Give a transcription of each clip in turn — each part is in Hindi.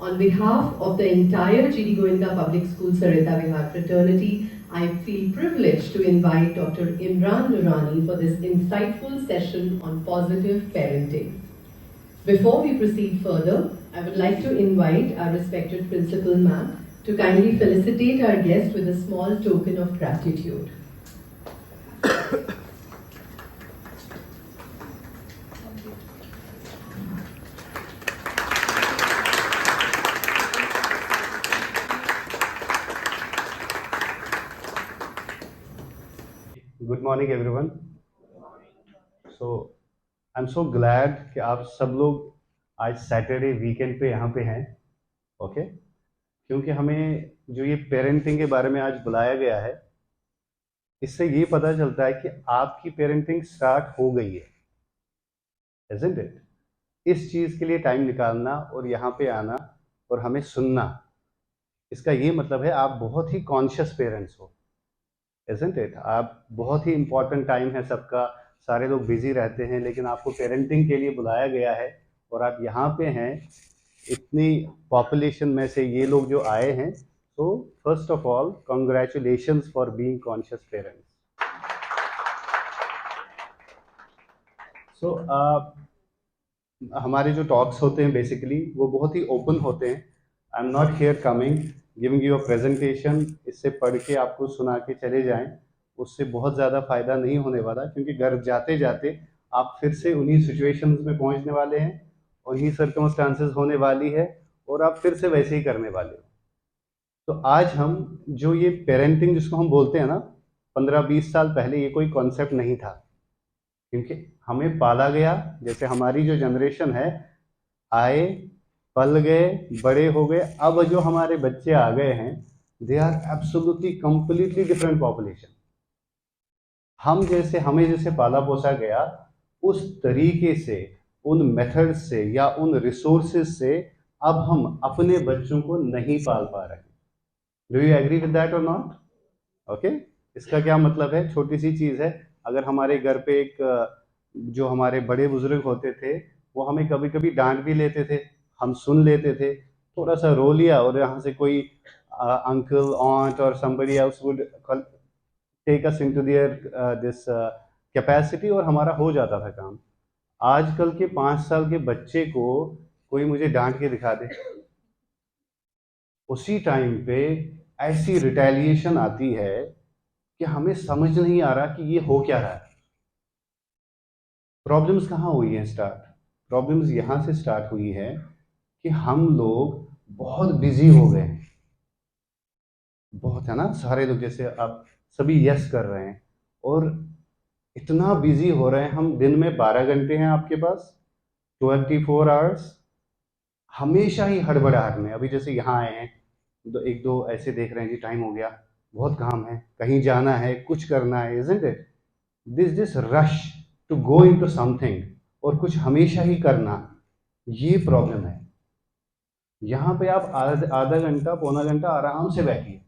On behalf of the entire GD Goenka Public School Sarita Vihar fraternity, I feel privileged to invite Dr. Imran Nurani for this insightful session on positive parenting. Before we proceed further, I would like to invite our respected principal ma'am to kindly felicitate our guest with a small token of gratitude. Good morning everyone. So I am so glad कि आप सब लोग आज सैटरडे वीकेंड पे यहाँ पे हैं। ओके क्योंकि हमें जो ये पेरेंटिंग के बारे में आज बुलाया गया है, इससे ये पता चलता है कि आपकी पेरेंटिंग स्टार्ट हो गई है, इज़न्ट इट? इस चीज़ के लिए टाइम निकालना और यहाँ पे आना और हमें सुनना, इसका ये मतलब है आप बहुत ही कॉन्शियस पेरेंट्स हो, इज़न्ट इट? आप बहुत ही इम्पोर्टेंट टाइम है सबका, सारे लोग बिजी रहते हैं, लेकिन आपको पेरेंटिंग के लिए बुलाया गया है और आप यहाँ पे हैं। इतनी पॉपुलेशन में से ये लोग जो आए हैं, तो first of all congratulations for being conscious parents. So हमारे जो टॉक्स होते हैं बेसिकली वो बहुत ही ओपन होते हैं। I am not here coming giving you a presentation, इससे पढ़ के आपको सुना के चले जाएं, उससे बहुत ज़्यादा फ़ायदा नहीं होने वाला, क्योंकि घर जाते जाते आप फिर से उन्हीं सिचुएशंस में पहुंचने वाले हैं, उन्हीं सर्कमस्टांसेस होने वाली है और आप फिर से वैसे ही करने वाले हो। तो आज हम जो ये पेरेंटिंग जिसको हम बोलते हैं ना, 15-20 साल पहले ये कोई कॉन्सेप्ट नहीं था, क्योंकि हमें पाला गया, जैसे हमारी जो जनरेशन है आए, पल गए, बड़े हो गए, अब जो हमारे बच्चे आ गए हैं, they are absolutely completely different population. हमें जैसे पाला पोसा गया, उस तरीके से, उन मेथड से या उन रिसोर्सेज से अब हम अपने बच्चों को नहीं पाल पा रहे। Do you agree with that और नॉट? ओके, इसका क्या मतलब है? छोटी सी चीज है, अगर हमारे घर पे एक जो हमारे बड़े बुजुर्ग होते थे, वो हमें कभी कभी डांट भी लेते थे, हम सुन लेते थे, थोड़ा सा रो लिया और यहाँ से कोई अंकल, ऑन्ट और somebody else would take us into their this capacity और हमारा हो जाता था काम। आजकल के 5 साल के बच्चे को कोई मुझे डांट के दिखा दे, उसी टाइम पे ऐसी रिटेलिएशन आती है कि हमें समझ नहीं आ रहा कि ये हो क्या रहा है। प्रॉब्लम्स कहाँ हुई हैं स्टार्ट? प्रॉब्लम्स यहाँ से स्टार्ट हुई है कि हम लोग बहुत बिजी हो गए हैं, बहुत, है ना? सारे लोग जैसे आप सभी यस कर रहे हैं और इतना बिजी हो रहे हैं हम, दिन में 12 घंटे हैं आपके पास, 24 आवर्स, हमेशा ही हड़बड़ाहट में। अभी जैसे यहाँ आए हैं, एक दो ऐसे देख रहे हैं जी टाइम हो गया, बहुत काम है, कहीं जाना है, कुछ करना है, isn't it? This rush to go into something और कुछ हमेशा ही करना, ये प्रॉब्लम है। यहाँ पे आप आधा घंटा, पौना घंटा आराम से बैठिए,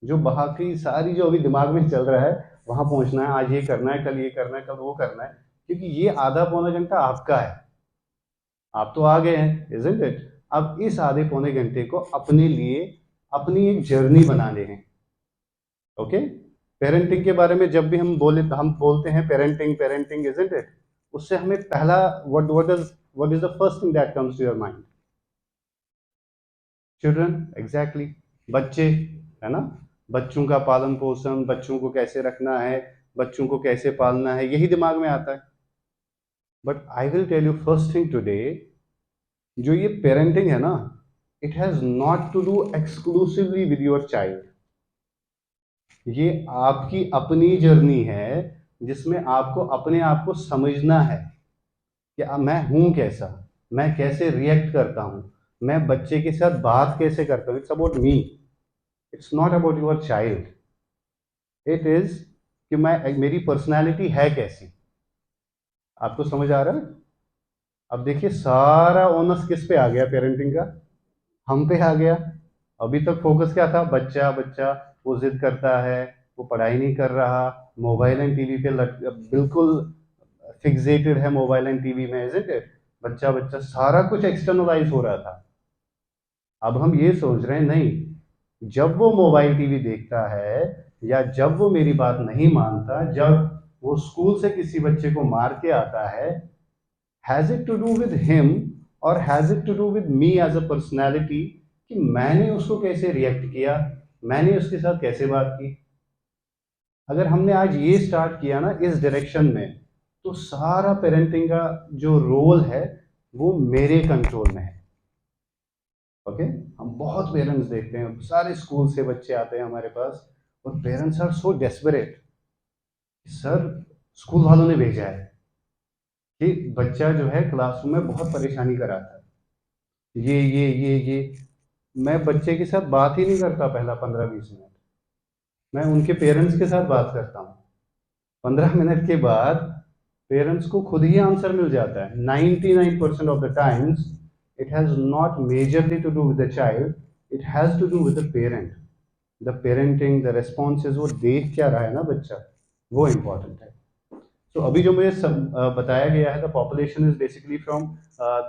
जो बाकी सारी जो अभी दिमाग में चल रहा है, वहां पहुंचना है, आज ये करना है, कल ये करना है, कल वो करना है, क्योंकि ये आधा पौना घंटा आपका है, आप तो आ गए हैं, इज़न्ट इट? अब इस आधे पौने घंटे को अपने लिए अपनी एक जर्नी बनाने हैं। ओके, पेरेंटिंग के बारे में जब भी हम बोलते हैं पेरेंटिंग पेरेंटिंग, इज़न्ट इट? उससे हमें पहला what is the first thing that comes to your mind? Children, exactly, बच्चे, है ना? बच्चों का पालन पोषण, बच्चों को कैसे रखना है, बच्चों को कैसे पालना है, यही दिमाग में आता है। But I will tell you first thing today, जो ये पेरेंटिंग है ना, it has not to do exclusively with your child. ये आपकी अपनी जर्नी है, जिसमें आपको अपने आप को समझना है कि मैं हूं कैसा, मैं कैसे रिएक्ट करता हूं, मैं बच्चे के साथ बात कैसे करता हूं। It's about me, it's not about your child. It is कि मेरी पर्सनैलिटी है कैसी। आपको समझ आ रहा है? अब देखिए, सारा ओनस किस पे आ गया पेरेंटिंग का? हम पे आ गया। अभी तक फोकस क्या था? बच्चा बच्चा, वो जिद करता है, वो पढ़ाई नहीं कर रहा, मोबाइल एंड टीवी पे बिल्कुल फिक्सेटेड है मोबाइल एंड टीवी में, इज़न्ट इट? बच्चा बच्चा, सारा कुछ एक्सटर्नलाइज हो रहा था। अब हम ये सोच रहे हैं नहीं, जब वो मोबाइल टीवी देखता है या जब वो मेरी बात नहीं मानता, जब वो स्कूल से किसी बच्चे को मार के आता है, has it to do with him और has it to do with me as a personality, कि मैंने उसको कैसे रिएक्ट किया, मैंने उसके साथ कैसे बात की। अगर हमने आज ये स्टार्ट किया ना इस डायरेक्शन में, तो सारा पेरेंटिंग का जो रोल है वो मेरे कंट्रोल में है। ओके, हम बहुत पेरेंट्स देखते हैं, सारे स्कूल से बच्चे आते हैं हमारे पास, और parents are so desperate, sir school वालों ने भेजा है कि बच्चा जो है क्लासरूम में बहुत परेशानी कराता है, ये मैं बच्चे के साथ बात ही नहीं करता पहला 15-20 मिनट, मैं उनके पेरेंट्स के साथ बात करता हूँ। 15 मिनट के बाद पेरेंट्स को खुद ही आंसर मिल जाता है। 99% of the times it has not majorly to do with the child, it has to do with the parent. The parenting, the responses, वो देख क्या रहा है ना बच्चा, वो इम्पोर्टेंट है। तो अभी जो मुझे बताया गया है, the population is basically from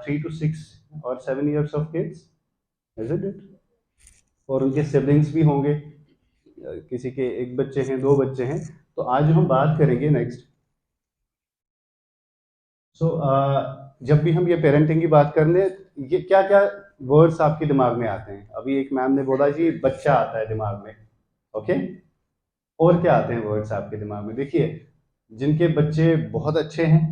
3 to 6 और 7 years of kids, is it? और उनके सिबलिंग्स भी होंगे, किसी के एक बच्चे हैं, 2 बच्चे हैं। तो आज हम बात करेंगे नेक्स्ट। सो जब भी हम ये पेरेंटिंग की बात करने, ये क्या क्या वर्ड्स आपके दिमाग में आते हैं? अभी एक मैम ने बोला जी बच्चा आता है दिमाग में, ओके। और क्या आते हैं वर्ड्स आपके दिमाग में? देखिए, जिनके बच्चे बहुत अच्छे हैं,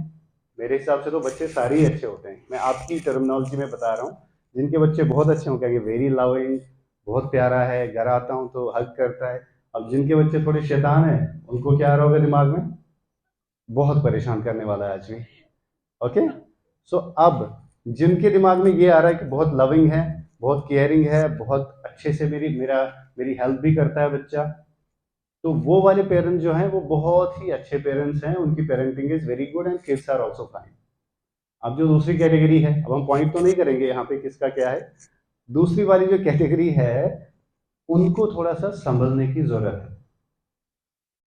मेरे हिसाब से तो बच्चे सारे ही अच्छे होते हैं, मैं आपकी टर्मिनोलॉजी में बता रहा हूँ। जिनके बच्चे बहुत अच्छे हों, कहेंगे वेरी लविंग, बहुत प्यारा है, घर आता हूँ तो हग करता है। अब जिनके बच्चे थोड़े शैतान हैं, उनको क्या आ रहा होगा दिमाग में? बहुत परेशान करने वाला है आज भी, ओके। सो अब जिनके दिमाग में ये आ रहा है कि बहुत लविंग है, बहुत केयरिंग है, बहुत अच्छे से मेरी हेल्प भी करता है बच्चा, तो वो वाले पेरेंट्स जो हैं वो बहुत ही अच्छे पेरेंट्स हैं, उनकी parenting is very good and kids are also fine. अब जो दूसरी कैटेगरी है, अब हम पॉइंट तो नहीं करेंगे यहाँ पे किसका क्या है, दूसरी वाली जो कैटेगरी है उनको थोड़ा सा संभलने की जरूरत है।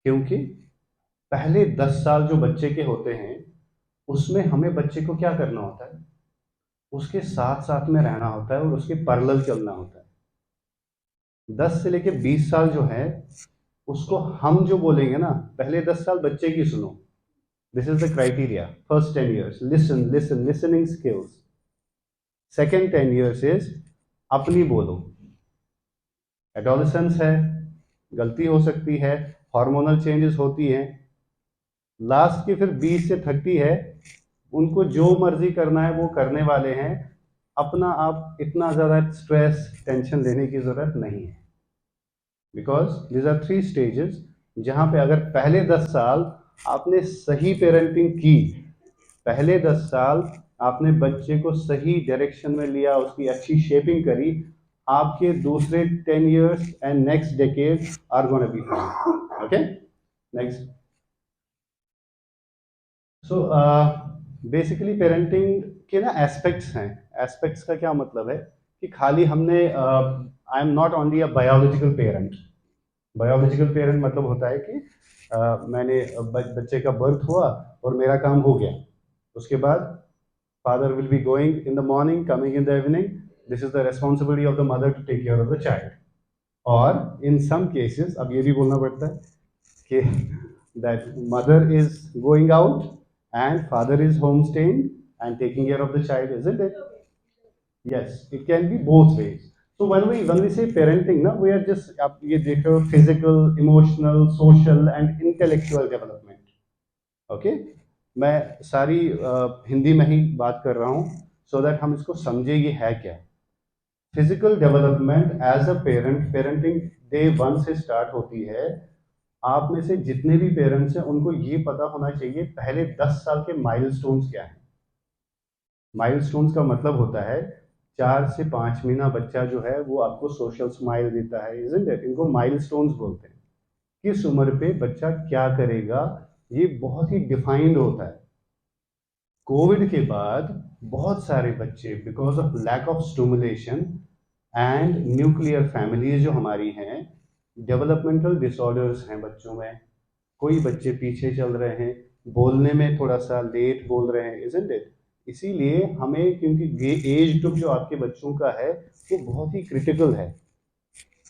क्योंकि पहले 10 साल जो बच्चे के होते हैं, उसमें हमें बच्चे को क्या करना होता है? उसके साथ साथ में रहना होता है और उसके पैरेलल चलना होता है। 10 से लेके 20 साल जो है, उसको हम जो बोलेंगे ना, पहले 10 साल बच्चे की सुनो, this is the criteria. First 10 years listen listen, listening skills. Second 10 years is अपनी बोलो। एडोलेसेंस है, गलती हो सकती है, हार्मोनल चेंजेस होती हैं। लास्ट के फिर 20 से 30 है, उनको जो मर्जी करना है वो करने वाले हैं, अपना आप इतना ज़्यादा स्ट्रेस टेंशन लेने की ज़रूरत नहीं है। बिकॉज दीज आर 3 stages जहाँ पे अगर पहले 10 साल आपने सही पेरेंटिंग की, पहले 10 साल आपने बच्चे को सही डायरेक्शन में लिया, उसकी अच्छी शेपिंग करी, आपके दूसरे 10 years and next decade are gonna be fine. Okay, next. So basically parenting के ना एस्पेक्ट्स हैं। एस्पेक्ट्स का क्या मतलब है कि खाली हमने, I am not only a biological parent. Biological parent मतलब होता है कि मैंने बच्चे का बर्थ हुआ और मेरा काम हो गया, उसके बाद father will be going in the morning, coming in the evening, this is the responsibility of the mother to take care of the child. और इन सम केसेस, अब ये भी बोलना पड़ता है कि that mother is going out and father is home staying and taking care of the child, isn't it? Yes, it can be both ways. So when we say parenting ना, we are just, आप ये देखो, physical, emotional, social and intellectual development. Okay, मैं सारी हिंदी में ही बात कर रहा हूँ so that हम इसको समझे ये है क्या। Physical development as a parent, parenting day 1 से स्टार्ट होती है। आप में से जितने भी पेरेंट्स हैं उनको ये पता होना चाहिए पहले 10 साल के माइलस्टोन्स क्या हैं। माइलस्टोन्स का मतलब होता है 4 से 5 महीना बच्चा जो है वो आपको सोशल स्माइल देता है, इजंट इट? इनको माइलस्टोन्स बोलते हैं। किस उम्र पे बच्चा क्या करेगा, ये बहुत ही डिफाइंड होता है। कोविड के बाद बहुत सारे बच्चे because of lack of stimulation and nuclear families जो हमारी हैं, डेवलपमेंटल डिसऑर्डर्स हैं बच्चों में। कोई बच्चे पीछे चल रहे हैं, बोलने में थोड़ा सा लेट बोल रहे हैं, इजंट इट? इसीलिए हमें, क्योंकि ये एज ग्रुप जो आपके बच्चों का है वो बहुत ही क्रिटिकल है।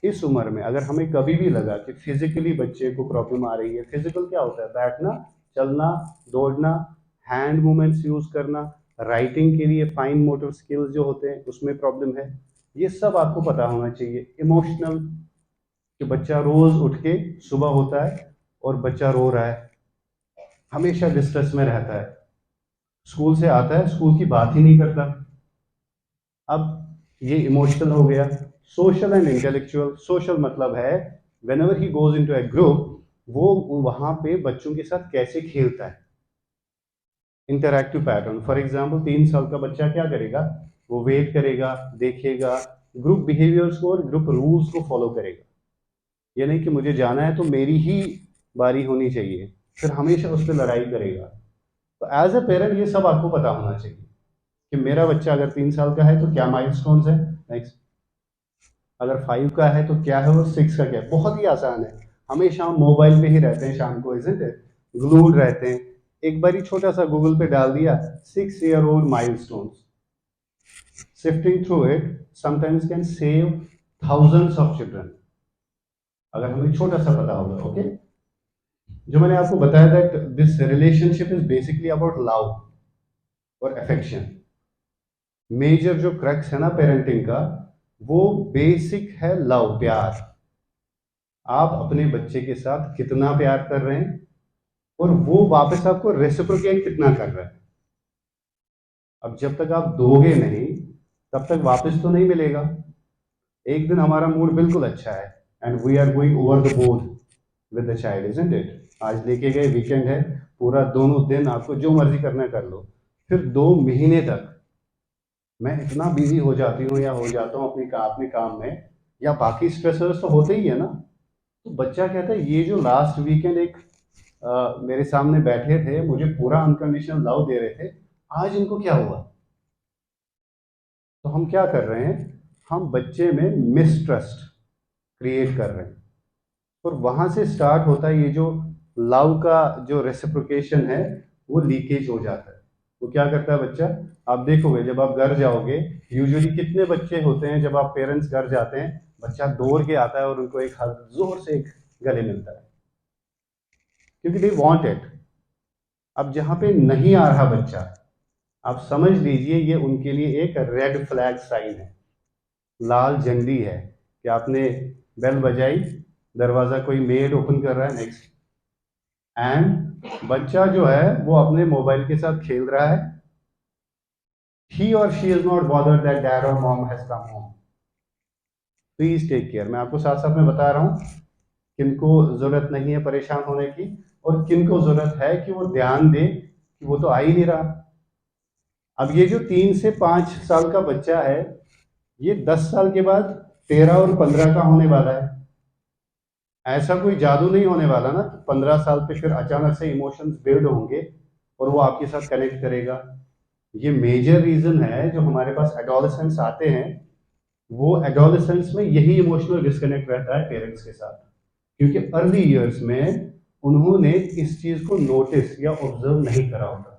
इस उम्र में अगर हमें कभी भी लगा कि फिजिकली बच्चे को प्रॉब्लम आ रही है, फिजिकल क्या होता है, बैठना, चलना, दौड़ना, हैंड मूवमेंट्स यूज करना, राइटिंग के लिए फाइन मोटर स्किल्स जो होते हैं उसमें प्रॉब्लम है, ये सब आपको पता होना चाहिए। इमोशनल, कि बच्चा रोज उठ के सुबह होता है और बच्चा रो रहा है, हमेशा डिस्ट्रेस में रहता है, स्कूल से आता है स्कूल की बात ही नहीं करता। अब ये इमोशनल हो गया। सोशल एंड इंटेलेक्चुअल, सोशल मतलब है when ever he goes into A group, वो वहां पे बच्चों के साथ कैसे खेलता है, इंटरैक्टिव पैटर्न। फॉर एग्जाम्पल 3 साल का बच्चा क्या करेगा, वो वेट करेगा, देखेगा, ग्रुप बिहेवियर्स को और ग्रुप रूल्स को फॉलो करेगा। ये नहीं कि मुझे जाना है तो मेरी ही बारी होनी चाहिए, फिर हमेशा उस पर लड़ाई करेगा। तो एज ए पेरेंट ये सब आपको पता होना चाहिए कि मेरा बच्चा अगर 3 साल का है तो क्या माइलस्टोन्स है, नेक्स्ट अगर 5 का है तो क्या है, और 6 का क्या है। बहुत ही आसान है, हमेशा हम मोबाइल पे ही रहते हैं, शाम को इजंट इट, ग्लूड रहते हैं। एक बार ही छोटा सा गूगल पे डाल दिया 6-year-old milestones, sifting through it sometimes can save thousands of children, अगर हमें छोटा सा पता होगा। ओके, जो मैंने आपको बताया that this relationship is basically about love और अफेक्शन। मेजर जो क्रक्स है ना पेरेंटिंग का, वो बेसिक है लव, प्यार। आप अपने बच्चे के साथ कितना प्यार कर रहे हैं और वो वापस आपको रेसिप्रोकेट कितना कर रहा है। अब जब तक आप दोगे नहीं तब तक वापस तो नहीं मिलेगा। एक दिन हमारा मूड बिल्कुल अच्छा है and we are going over the board with the child, isn't it, आज लेके गए, वीकेंड है, पूरा दोनों दिन आपको जो मर्जी करना है कर लो। फिर 2 महीने तक मैं इतना बिजी हो जाती हूँ या हो जाता हूँ अपने काम में, या बाकी स्ट्रेसर्स तो होते ही है ना। तो बच्चा कहता है ये जो लास्ट वीकेंड एक मेरे सामने बैठे थे, मुझे पूरा अनकंडीशनल लव दे रहे थे, आज इनको क्या हुआ। तो हम क्या कर रहे हैं, हम बच्चे में मिसट्रस्ट क्रिएट कर रहे हैं, और वहां से स्टार्ट होता है ये जो लव का जो रेसिप्रोकेशन है, वो लीकेज हो जाता है। वो क्या करता है बच्चा, आप देखोगे जब आप घर जाओगे, यूजुअली कितने बच्चे होते हैं जब आप पेरेंट्स घर जाते हैं, बच्चा दौड़ के आता है और उनको एक हग, जोर से एक गले मिलता है, क्योंकि दे वांट इट। अब जहां पे नहीं आ रहा बच्चा, आप समझ लीजिए ये उनके लिए एक रेड फ्लैग साइन है, लाल झंडी है, कि आपने बेल बजाई, दरवाजा कोई मेड ओपन कर रहा है, नेक्स्ट, एंड बच्चा जो है वो अपने मोबाइल के साथ खेल रहा है, he or she is not bothered that dad or mom has come home, please take care. मैं आपको साथ साथ में बता रहा हूँ किनको जरूरत नहीं है परेशान होने की, और किनको जरूरत है कि वो ध्यान दे कि वो तो आ ही नहीं रहा। अब ये जो 3 से 5 साल का बच्चा है, ये 10 साल के बाद 13 और 15 का होने वाला है। ऐसा कोई जादू नहीं होने वाला ना, 15 साल पे फिर अचानक से इमोशंस बिल्ड होंगे और वो आपके साथ कनेक्ट करेगा। ये मेजर रीजन है जो हमारे पास एडोलेसेंस आते हैं, वो एडोलेसेंस में यही इमोशनल डिस्कनेक्ट रहता है पेरेंट्स के साथ, क्योंकि अर्ली ईयर्स में उन्होंने इस चीज को नोटिस या ऑब्जर्व नहीं करा होता।